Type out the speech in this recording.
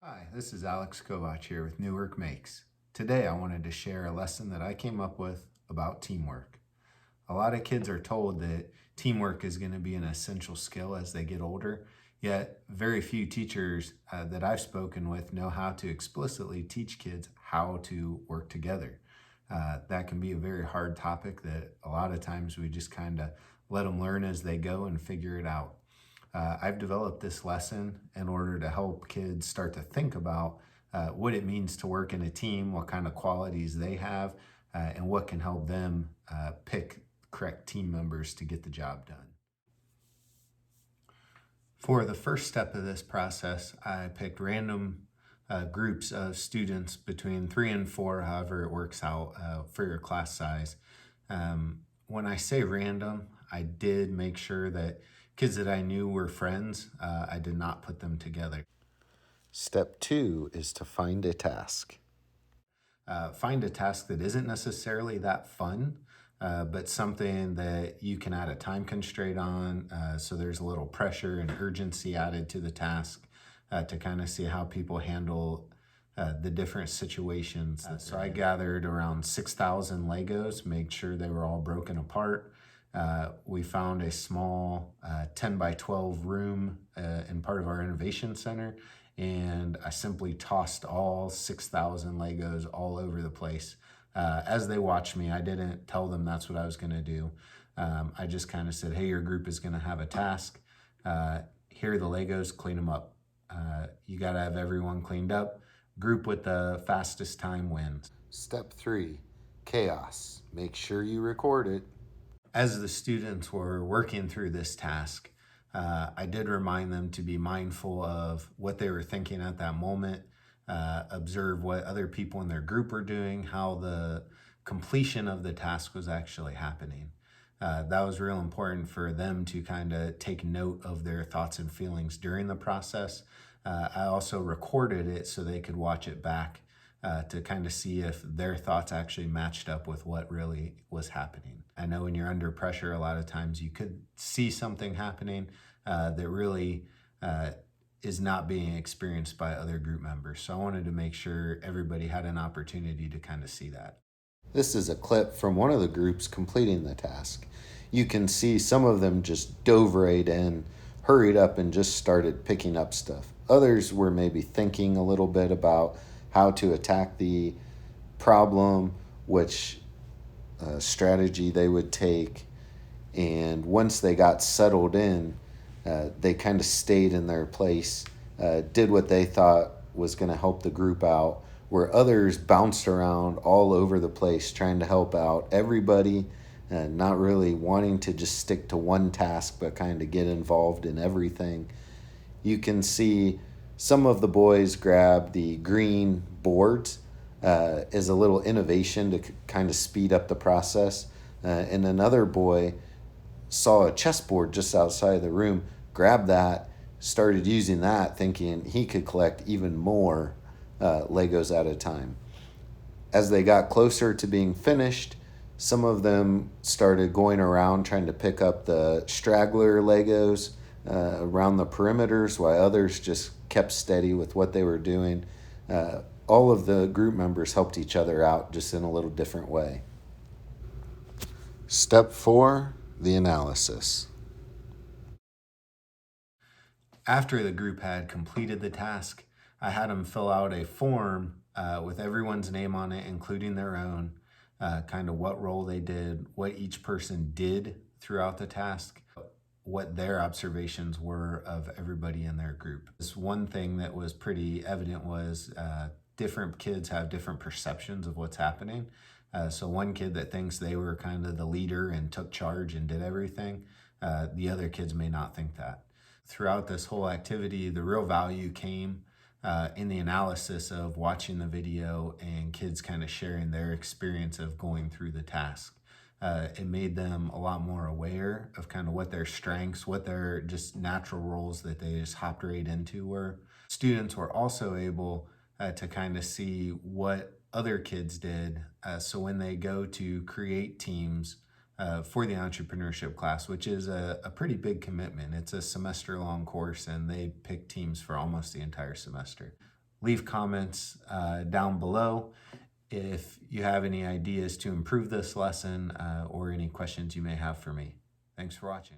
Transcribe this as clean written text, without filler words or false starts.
Hi, this is Alex Kovach here with Newark Makes. Today I wanted to share a lesson that I came up with about teamwork. A lot of kids are told that teamwork is going to be an essential skill as they get older, yet very few teachers that I've spoken with know how to explicitly teach kids how to work together. That can be a very hard topic that a lot of times we just kind of let them learn as they go and figure it out. I've developed this lesson in order to help kids start to think about what it means to work in a team, what kind of qualities they have, and what can help them pick correct team members to get the job done. For the first step of this process, I picked random groups of students between 3 and 4, however it works out for your class size. When I say random, I did make sure that kids that I knew were friends, I did not put them together. Step 2 is to find a task. Find a task that isn't necessarily that fun, but something that you can add a time constraint on, so there's a little pressure and urgency added to the task to kind of see how people handle the different situations. So I gathered around 6,000 Legos, made sure they were all broken apart. We found a small 10 by 12 room in part of our innovation center, and I simply tossed all 6,000 Legos all over the place. As they watched me, I didn't tell them that's what I was going to do. I just kind of said, hey, your group is going to have a task. Here are the Legos, clean them up. You got to have everyone cleaned up. Group with the fastest time wins. Step 3, chaos. Make sure you record it. As the students were working through this task, I did remind them to be mindful of what they were thinking at that moment, observe what other people in their group were doing, how the completion of the task was actually happening. That was real important for them to kind of take note of their thoughts and feelings during the process. I also recorded it so they could watch it back to kind of see if their thoughts actually matched up with what really was happening. I know when you're under pressure, a lot of times you could see something happening that really is not being experienced by other group members. So I wanted to make sure everybody had an opportunity to kind of see that. This is a clip from one of the groups completing the task. You can see some of them just dove right in, hurried up, and just started picking up stuff. Others were maybe thinking a little bit about how to attack the problem, which strategy they would take. And once they got settled in, they kind of stayed in their place, did what they thought was going to help the group out, where others bounced around all over the place trying to help out everybody, not really wanting to just stick to one task, but kind of get involved in everything. You can see some of the boys grab the green boards as a little innovation to kind of speed up the process. And another boy saw a chessboard just outside the room, grabbed that, started using that, thinking he could collect even more Legos at a time. As they got closer to being finished, some of them started going around trying to pick up the straggler Legos around the perimeters, while others just kept steady with what they were doing. All of the group members helped each other out, just in a little different way. Step 4, the analysis. After the group had completed the task, I had them fill out a form with everyone's name on it, including their own, kind of what role they did, what each person did throughout the task, what their observations were of everybody in their group. This one thing that was pretty evident was different kids have different perceptions of what's happening. So one kid that thinks they were kind of the leader and took charge and did everything, the other kids may not think that. Throughout this whole activity, the real value came in the analysis of watching the video and kids kind of sharing their experience of going through the task. It made them a lot more aware of kind of what their strengths, what their just natural roles that they just hopped right into were. Students were also able to kind of see what other kids did. So when they go to create teams for the entrepreneurship class, which is a pretty big commitment. It's a semester-long course, and they pick teams for almost the entire semester. leave comments down below if you have any ideas to improve this lesson or any questions you may have for me. Thanks for watching.